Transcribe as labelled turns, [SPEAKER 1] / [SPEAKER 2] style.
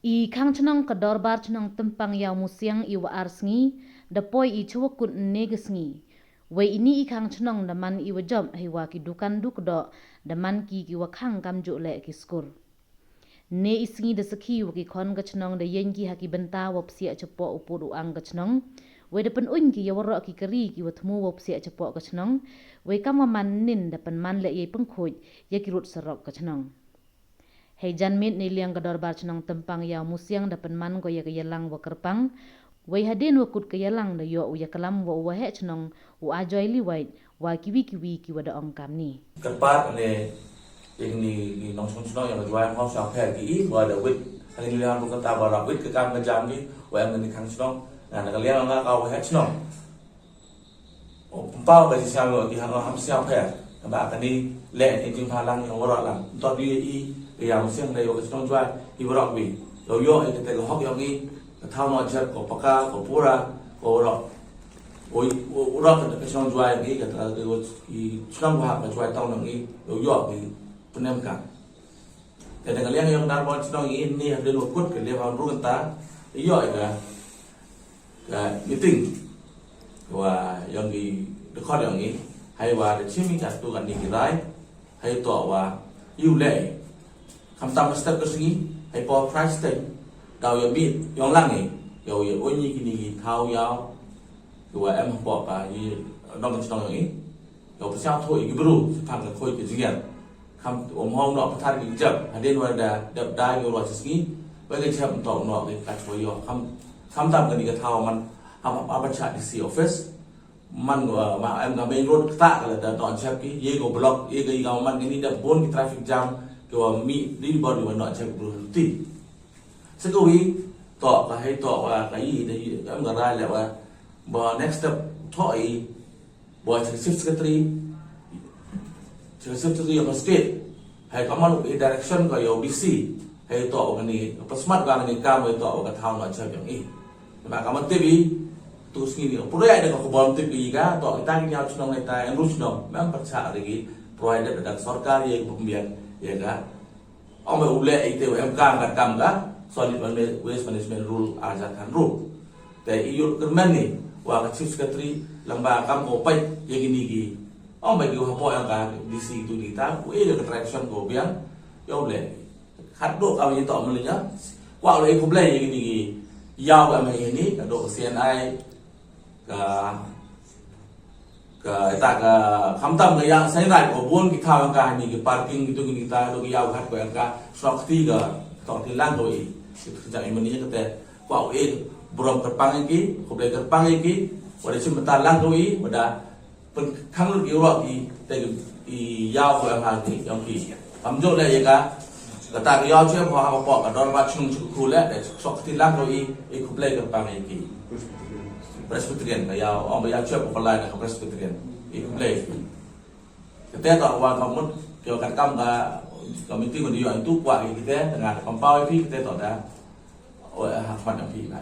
[SPEAKER 1] I kang chnong kador bar chnong tempang yaw musyang I wa arsngi dapoi I chuwakut negesngi. Wei ini I kang chnong daman I wa job hiwa ki dukan dukdo daman ki wa kang kamjuk le ki skur. Ne isngi da sakhi wa ki kon ga chnong da yengi haki benta wa psia cepo upur uang ga chnong. Wei dapan unki ya warok ki keri ki wa temu wa psia cepo ga chnong. Wei kama manin dapan man le ye pengkhuj ya ki rut serok ga chnong. Hei janmit ni liang kador bar chnong tempang yaw musyang dapan man go ya yalang wa kerpang. Wei hadin wa kut yalang da yo ya kalam wa he chnong wa ajoy liwait wa kiwi ki wa da ong kam ni.
[SPEAKER 2] Kerpat ne ini nong chnong yang jual mau sa phe ki wa da wit hang liang ko ta ba wit ka kam ga jam ni wa am ni khang chnong na ka liang nga ka wa he chnong. O pau ba si sa lo ki hang ham sia phe ba ka ni le ni jing pha lang yang wa lang to bi I yang siang dari waktu senang jual ibu rak bi, yo itu tega hok yang ini, tahu macam ko paka ko pura ko rak, rak itu senang jual ini kata itu senang buat jual tahun ini yo ini penemkan. Jadi kalian yang darbo senang ini ada lukut kalian orang ru kata, yo itu meeting, wah yang di dekat yang ini, hai wah ada cimi jatuh kan di kirai, hai tu wah leh. Kami tambah step ke sini, hai po price tag, kau yang bid, yang langi, kau yang onyi kini tahu yau, kau em po pa, ini dong yang ini, kau persiap tu ini baru, sepang kau itu jengan, kami hong nak pertar di jam, hadin wada dap dai kau luar sini, bagi jam untuk nak di kat yo, kami tambah kini tahu man, apa chat di si office, man ma em kami road tak kalau dah tak chat ki, ye kau block, ye kau man ini dah bon traffic jam. Kau mi di bawah di mana cek berhenti. Sekali tak kahai tak wah kahai dari kami ngarai lewat bah next step toy bah chief secretary yang state hai kamu direction kau yang BC hai tak orang ni pesmat kan ni kamu tak orang tahu nak cek yang ini. Sebab kamu TV tu sini pura ada kau bom TV kan tak kita ni harus nong kita yang harus nong memang percaya lagi provider dan sarkar yang pembiayaan ya kan, orang boleh itu MK angkat kam kan, solid waste management rule ajarkan rule. Tapi iu kerman ni, wah chief secretary lembaga kam kopai yang gini, orang bagi apa yang kan di situ kita, ada attraction kau biang, ya boleh. Haddo kau yang tak melinya, wah boleh kau boleh yang gini, ya apa ini, kadok CNI, tak kamtam yang saya nak obon kita angka ini parking gitu kita do ya hat ko angka sok tiga tok tilang do itu sejak ini kita kau buram kerpang iki ko boleh kerpang iki wada sebentar lang do wada khang lu iro i te i yao ko angka ni yang ki kamjo le ya ka kata yao che ko ha ko ka dor ba chung ku le sok tilang do i ko boleh kerpang iki Presbyterian kaya orang bayar cuap kalau lain ke Presbyterian itu boleh. Kita tak awal kamu kalau kamu komiti mendiang itu kuat kita dengan kompau itu kita tak ada hak mana pilih.